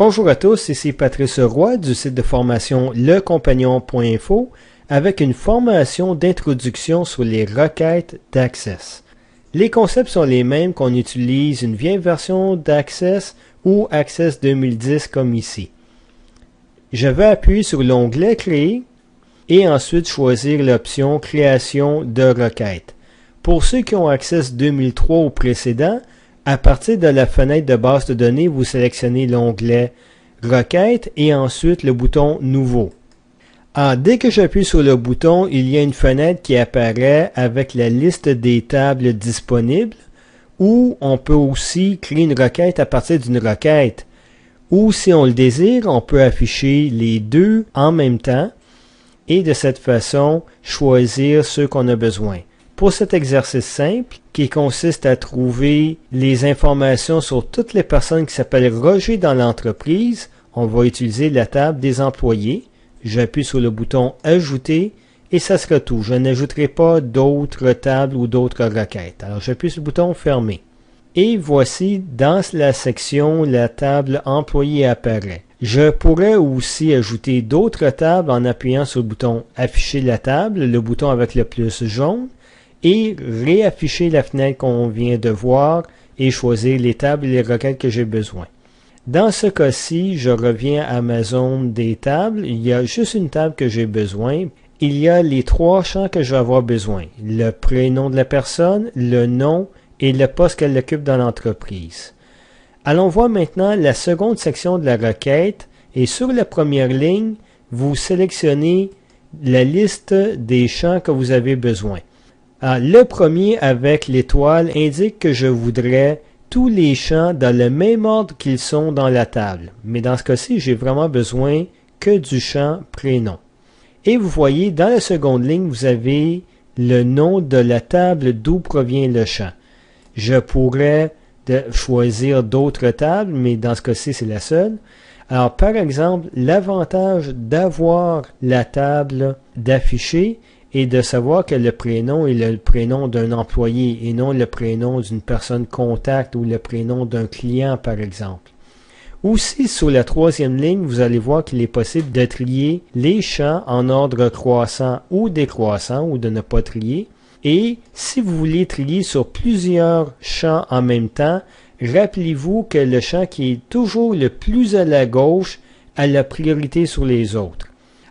Bonjour à tous, ici Patrice Roy du site de formation lecompagnon.info avec une formation d'introduction sur les requêtes d'Access. Les concepts sont les mêmes qu'on utilise une vieille version d'Access ou Access 2010 comme ici. Je vais appuyer sur l'onglet Créer et ensuite choisir l'option Création de requêtes. Pour ceux qui ont Access 2003 ou précédent, à partir de la fenêtre de base de données, vous sélectionnez l'onglet Requêtes et ensuite le bouton Nouveau. Dès que j'appuie sur le bouton, il y a une fenêtre qui apparaît avec la liste des tables disponibles ou on peut aussi créer une requête à partir d'une requête. Ou si on le désire, on peut afficher les deux en même temps et de cette façon choisir ceux qu'on a besoin. Pour cet exercice simple, qui consiste à trouver les informations sur toutes les personnes qui s'appellent Roger dans l'entreprise, on va utiliser la table des employés. J'appuie sur le bouton Ajouter et ça sera tout. Je n'ajouterai pas d'autres tables ou d'autres requêtes. Alors j'appuie sur le bouton Fermer. Et voici dans la section la table Employé apparaît. Je pourrais aussi ajouter d'autres tables en appuyant sur le bouton Afficher la table, le bouton avec le plus jaune, et réafficher la fenêtre qu'on vient de voir et choisir les tables et les requêtes que j'ai besoin. Dans ce cas-ci, je reviens à ma zone des tables. Il y a juste une table que j'ai besoin. Il y a les trois champs que je vais avoir besoin. Le prénom de la personne, le nom et le poste qu'elle occupe dans l'entreprise. Allons voir maintenant la seconde section de la requête et sur la première ligne, vous sélectionnez la liste des champs que vous avez besoin. Le premier avec l'étoile indique que je voudrais tous les champs dans le même ordre qu'ils sont dans la table. Mais dans ce cas-ci, j'ai vraiment besoin que du champ prénom. Et vous voyez, dans la seconde ligne, vous avez le nom de la table d'où provient le champ. Je pourrais choisir d'autres tables, mais dans ce cas-ci, c'est la seule. Alors, par exemple, l'avantage d'avoir la table d'afficher et de savoir que le prénom est le prénom d'un employé et non le prénom d'une personne contact ou le prénom d'un client, par exemple. Aussi, sur la troisième ligne, vous allez voir qu'il est possible de trier les champs en ordre croissant ou décroissant ou de ne pas trier. Et si vous voulez trier sur plusieurs champs en même temps, rappelez-vous que le champ qui est toujours le plus à la gauche a la priorité sur les autres.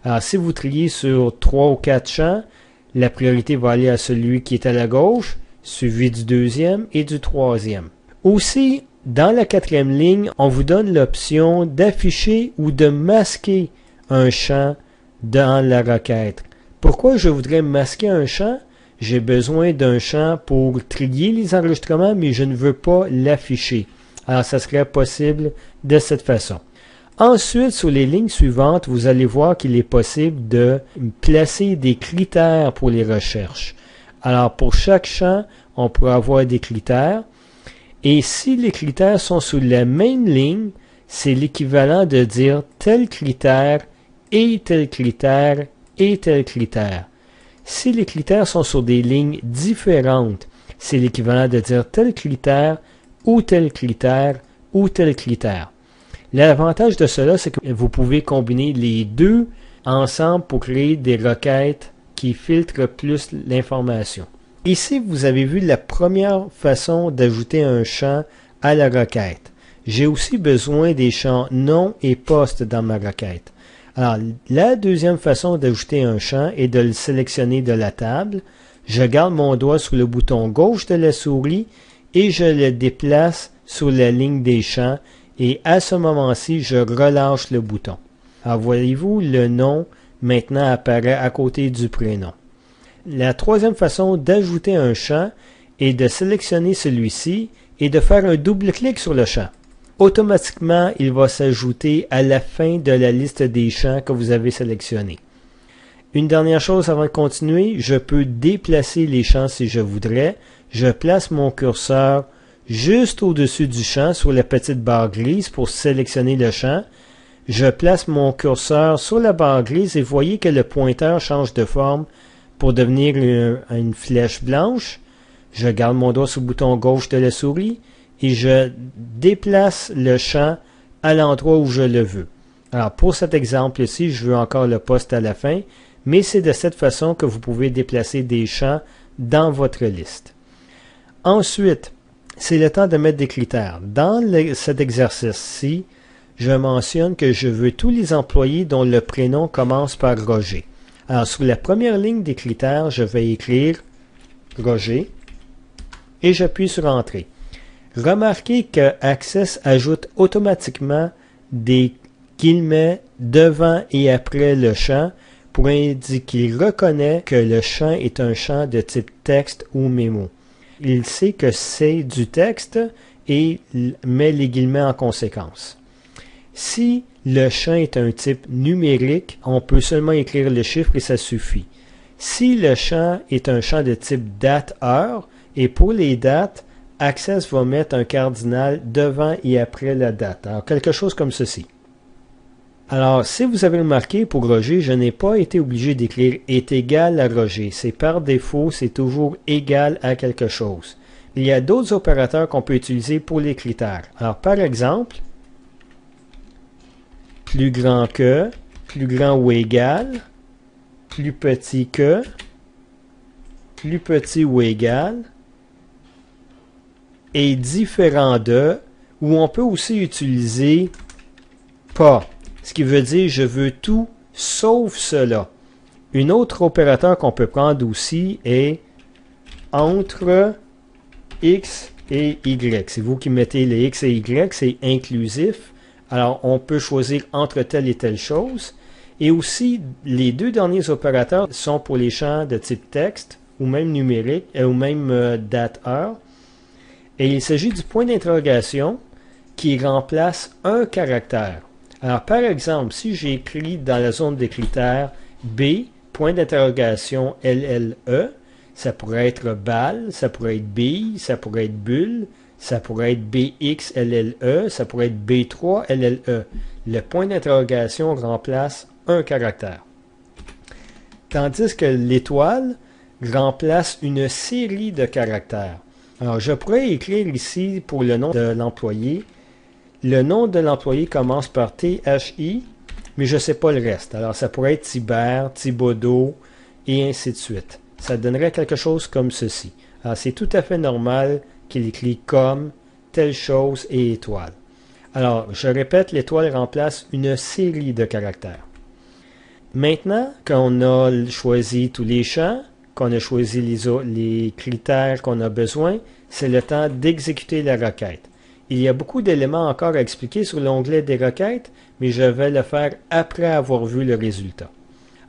Alors, si vous triez sur 3 ou 4 champs, la priorité va aller à celui qui est à la gauche, suivi du deuxième et du troisième. Aussi, dans la quatrième ligne, on vous donne l'option d'afficher ou de masquer un champ dans la requête. Pourquoi je voudrais masquer un champ? J'ai besoin d'un champ pour trier les enregistrements, mais je ne veux pas l'afficher. Alors, ça serait possible de cette façon. Ensuite, sur les lignes suivantes, vous allez voir qu'il est possible de placer des critères pour les recherches. Alors, pour chaque champ, on pourrait avoir des critères. Et si les critères sont sur la même ligne, c'est l'équivalent de dire tel critère et tel critère et tel critère. Si les critères sont sur des lignes différentes, c'est l'équivalent de dire tel critère ou tel critère ou tel critère. L'avantage de cela, c'est que vous pouvez combiner les deux ensemble pour créer des requêtes qui filtrent plus l'information. Ici, vous avez vu la première façon d'ajouter un champ à la requête. J'ai aussi besoin des champs nom et poste dans ma requête. Alors, la deuxième façon d'ajouter un champ est de le sélectionner de la table. Je garde mon doigt sur le bouton gauche de la souris et je le déplace sur la ligne des champs. Et à ce moment-ci, je relâche le bouton. Alors voyez-vous, le nom maintenant apparaît à côté du prénom. La troisième façon d'ajouter un champ est de sélectionner celui-ci et de faire un double-clic sur le champ. Automatiquement, il va s'ajouter à la fin de la liste des champs que vous avez sélectionnés. Une dernière chose avant de continuer, je peux déplacer les champs si je voudrais. Je place mon curseur juste au-dessus du champ sur la petite barre grise pour sélectionner le champ. Je place mon curseur sur la barre grise et voyez que le pointeur change de forme pour devenir une flèche blanche. Je garde mon doigt sur le bouton gauche de la souris et je déplace le champ à l'endroit où je le veux. Alors pour cet exemple-ci, je veux encore le poste à la fin, mais c'est de cette façon que vous pouvez déplacer des champs dans votre liste. Ensuite, c'est le temps de mettre des critères. Dans cet exercice-ci, je mentionne que je veux tous les employés dont le prénom commence par Roger. Alors, sur la première ligne des critères, je vais écrire Roger et j'appuie sur Entrée. Remarquez que Access ajoute automatiquement des guillemets devant et après le champ pour indiquer qu'il reconnaît que le champ est un champ de type texte ou mémo. Il sait que c'est du texte et met les guillemets en conséquence. Si le champ est un type numérique, on peut seulement écrire le chiffre et ça suffit. Si le champ est un champ de type date-heure, et pour les dates, Access va mettre un cardinal devant et après la date. Alors, quelque chose comme ceci. Alors, si vous avez remarqué, pour Roger, je n'ai pas été obligé d'écrire est égal à Roger. C'est par défaut, c'est toujours égal à quelque chose. Il y a d'autres opérateurs qu'on peut utiliser pour les critères. Alors, par exemple, plus grand que, plus grand ou égal, plus petit que, plus petit ou égal, et différent de, ou on peut aussi utiliser pas. Ce qui veut dire je veux tout sauf cela. Un autre opérateur qu'on peut prendre aussi est entre X et Y. C'est vous qui mettez les X et Y, c'est inclusif. Alors on peut choisir entre telle et telle chose. Et aussi, les deux derniers opérateurs sont pour les champs de type texte ou même numérique ou même date-heure. Et il s'agit du point d'interrogation qui remplace un caractère. Alors, par exemple, si j'écris dans la zone des critères B, point d'interrogation LLE, ça pourrait être balle, ça pourrait être bille, ça pourrait être bulle, ça pourrait être BXLLE, ça pourrait être B3LLE. Le point d'interrogation remplace un caractère. Tandis que l'étoile remplace une série de caractères. Alors, je pourrais écrire ici pour le nom de l'employé. Le nom de l'employé commence par THI, mais je ne sais pas le reste. Alors, ça pourrait être Thibert, Thibodeau, et ainsi de suite. Ça donnerait quelque chose comme ceci. Alors, c'est tout à fait normal qu'il écrit comme, telle chose et étoile. Alors, je répète, l'étoile remplace une série de caractères. Maintenant qu'on a choisi tous les champs, qu'on a choisi les critères qu'on a besoin, c'est le temps d'exécuter la requête. Il y a beaucoup d'éléments encore à expliquer sur l'onglet des requêtes, mais je vais le faire après avoir vu le résultat.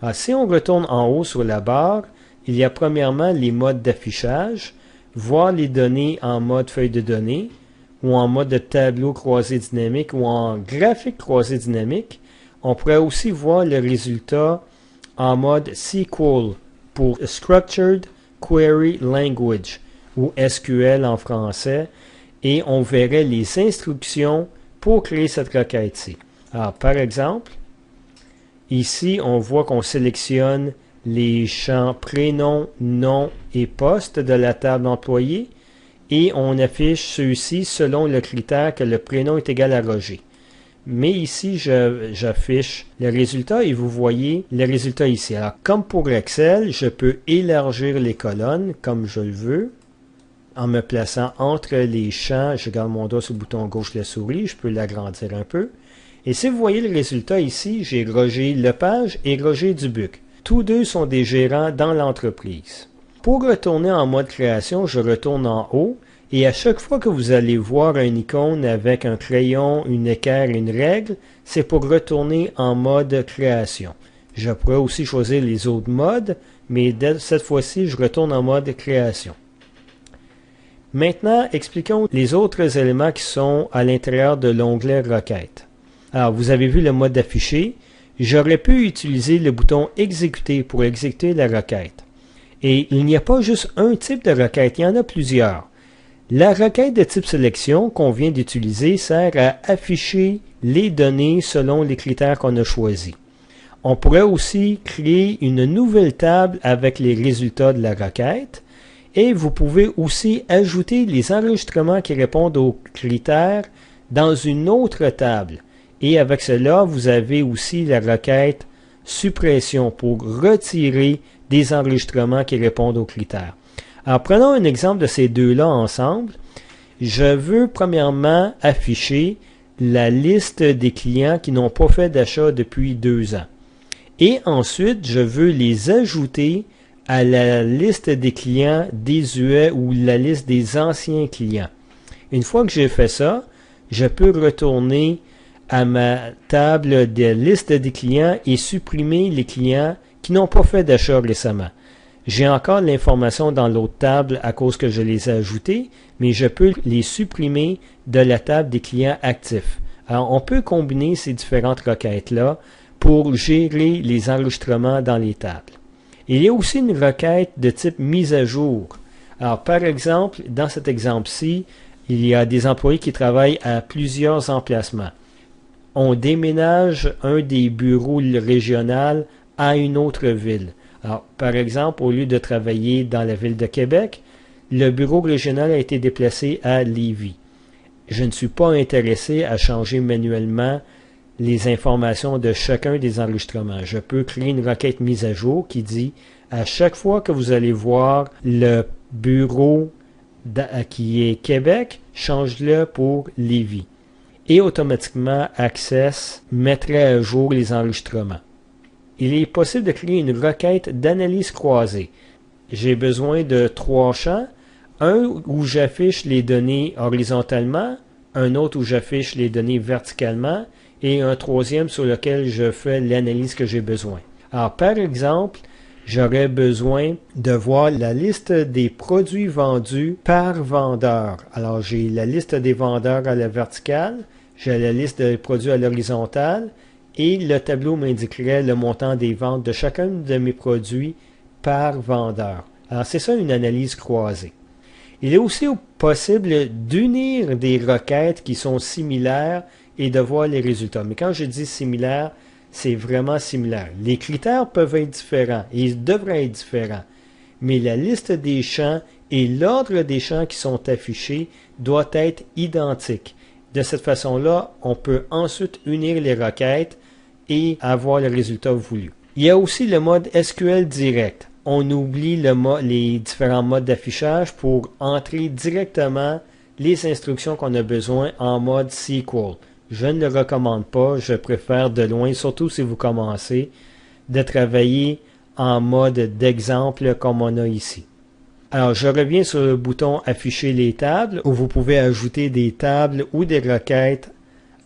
Alors, si on retourne en haut sur la barre, il y a premièrement les modes d'affichage, voir les données en mode feuille de données, ou en mode de tableau croisé dynamique, ou en graphique croisé dynamique. On pourrait aussi voir le résultat en mode SQL pour Structured Query Language, ou SQL en français, et on verrait les instructions pour créer cette requête-ci. Alors, par exemple, ici, on voit qu'on sélectionne les champs prénom, nom et poste de la table employé et on affiche ceux-ci selon le critère que le prénom est égal à Roger. Mais ici, j'affiche le résultat et vous voyez le résultat ici. Alors, comme pour Excel, je peux élargir les colonnes comme je le veux. En me plaçant entre les champs, je garde mon doigt sur le bouton gauche de la souris, je peux l'agrandir un peu. Et si vous voyez le résultat ici, j'ai Roger Lepage et Roger Dubuc. Tous deux sont des gérants dans l'entreprise. Pour retourner en mode création, je retourne en haut et à chaque fois que vous allez voir une icône avec un crayon, une équerre et une règle, c'est pour retourner en mode création. Je pourrais aussi choisir les autres modes, mais cette fois-ci, je retourne en mode création. Maintenant, expliquons les autres éléments qui sont à l'intérieur de l'onglet Requête. Alors, vous avez vu le mode affiché. J'aurais pu utiliser le bouton Exécuter pour exécuter la requête. Et il n'y a pas juste un type de requête, il y en a plusieurs. La requête de type sélection qu'on vient d'utiliser sert à afficher les données selon les critères qu'on a choisis. On pourrait aussi créer une nouvelle table avec les résultats de la requête. Et vous pouvez aussi ajouter les enregistrements qui répondent aux critères dans une autre table. Et avec cela, vous avez aussi la requête suppression pour retirer des enregistrements qui répondent aux critères. Alors, prenons un exemple de ces deux-là ensemble. Je veux premièrement afficher la liste des clients qui n'ont pas fait d'achat depuis 2 ans. Et ensuite, je veux les ajouter à la liste des clients désuets ou la liste des anciens clients. Une fois que j'ai fait ça, je peux retourner à ma table de liste des clients et supprimer les clients qui n'ont pas fait d'achat récemment. J'ai encore l'information dans l'autre table à cause que je les ai ajoutés, mais je peux les supprimer de la table des clients actifs. Alors, on peut combiner ces différentes requêtes-là pour gérer les enregistrements dans les tables. Il y a aussi une requête de type mise à jour. Alors, par exemple, dans cet exemple-ci, il y a des employés qui travaillent à plusieurs emplacements. On déménage un des bureaux régionaux à une autre ville. Alors, par exemple, au lieu de travailler dans la ville de Québec, le bureau régional a été déplacé à Lévis. Je ne suis pas intéressé à changer manuellement les informations de chacun des enregistrements. Je peux créer une requête mise à jour qui dit à chaque fois que vous allez voir le bureau qui est Québec, change-le pour Lévis. Et automatiquement, Access mettrait à jour les enregistrements. Il est possible de créer une requête d'analyse croisée. J'ai besoin de 3 champs, un où j'affiche les données horizontalement, un autre où j'affiche les données verticalement, et un troisième sur lequel je fais l'analyse que j'ai besoin. Alors, par exemple, j'aurais besoin de voir la liste des produits vendus par vendeur. Alors, j'ai la liste des vendeurs à la verticale, j'ai la liste des produits à l'horizontale, et le tableau m'indiquerait le montant des ventes de chacun de mes produits par vendeur. Alors, c'est ça une analyse croisée. Il est aussi possible d'unir des requêtes qui sont similaires et de voir les résultats. Mais quand je dis similaire, c'est vraiment similaire. Les critères peuvent être différents et ils devraient être différents. Mais la liste des champs et l'ordre des champs qui sont affichés doit être identique. De cette façon-là, on peut ensuite unir les requêtes et avoir le résultat voulu. Il y a aussi le mode SQL direct. On oublie les différents modes d'affichage pour entrer directement les instructions qu'on a besoin en mode SQL. Je ne le recommande pas, je préfère de loin, surtout si vous commencez, de travailler en mode d'exemple comme on a ici. Alors, je reviens sur le bouton Afficher les tables, où vous pouvez ajouter des tables ou des requêtes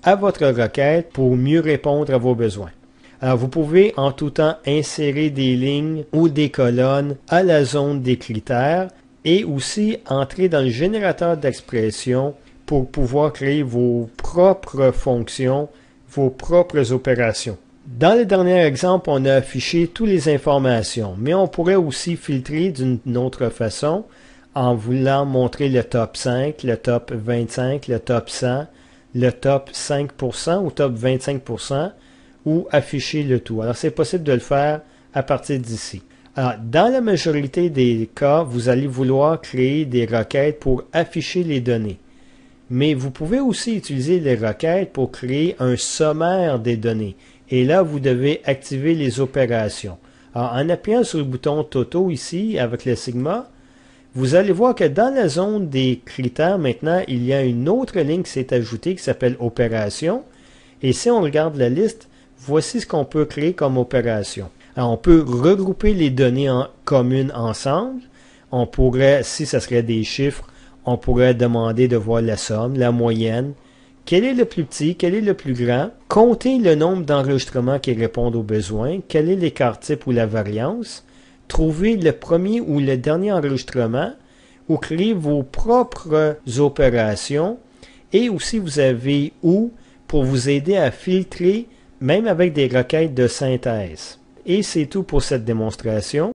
à votre requête pour mieux répondre à vos besoins. Alors, vous pouvez en tout temps insérer des lignes ou des colonnes à la zone des critères et aussi entrer dans le générateur d'expression pour pouvoir créer vos propres fonctions, vos propres opérations. Dans le dernier exemple, on a affiché toutes les informations, mais on pourrait aussi filtrer d'une autre façon en voulant montrer le top 5, le top 25, le top 100, le top 5% ou top 25% ou afficher le tout. Alors, c'est possible de le faire à partir d'ici. Alors, dans la majorité des cas, vous allez vouloir créer des requêtes pour afficher les données. Mais vous pouvez aussi utiliser les requêtes pour créer un sommaire des données. Et là, vous devez activer les opérations. Alors, en appuyant sur le bouton Toto ici, avec le sigma, vous allez voir que dans la zone des critères, maintenant, il y a une autre ligne qui s'est ajoutée qui s'appelle Opération. Et si on regarde la liste, voici ce qu'on peut créer comme opération. Alors, on peut regrouper les données communes ensemble. On pourrait, si ce serait des chiffres, on pourrait demander de voir la somme, la moyenne, quel est le plus petit, quel est le plus grand, compter le nombre d'enregistrements qui répondent aux besoins, quel est l'écart type ou la variance, trouver le premier ou le dernier enregistrement, ou créer vos propres opérations, et aussi vous avez OU pour vous aider à filtrer, même avec des requêtes de synthèse. Et c'est tout pour cette démonstration.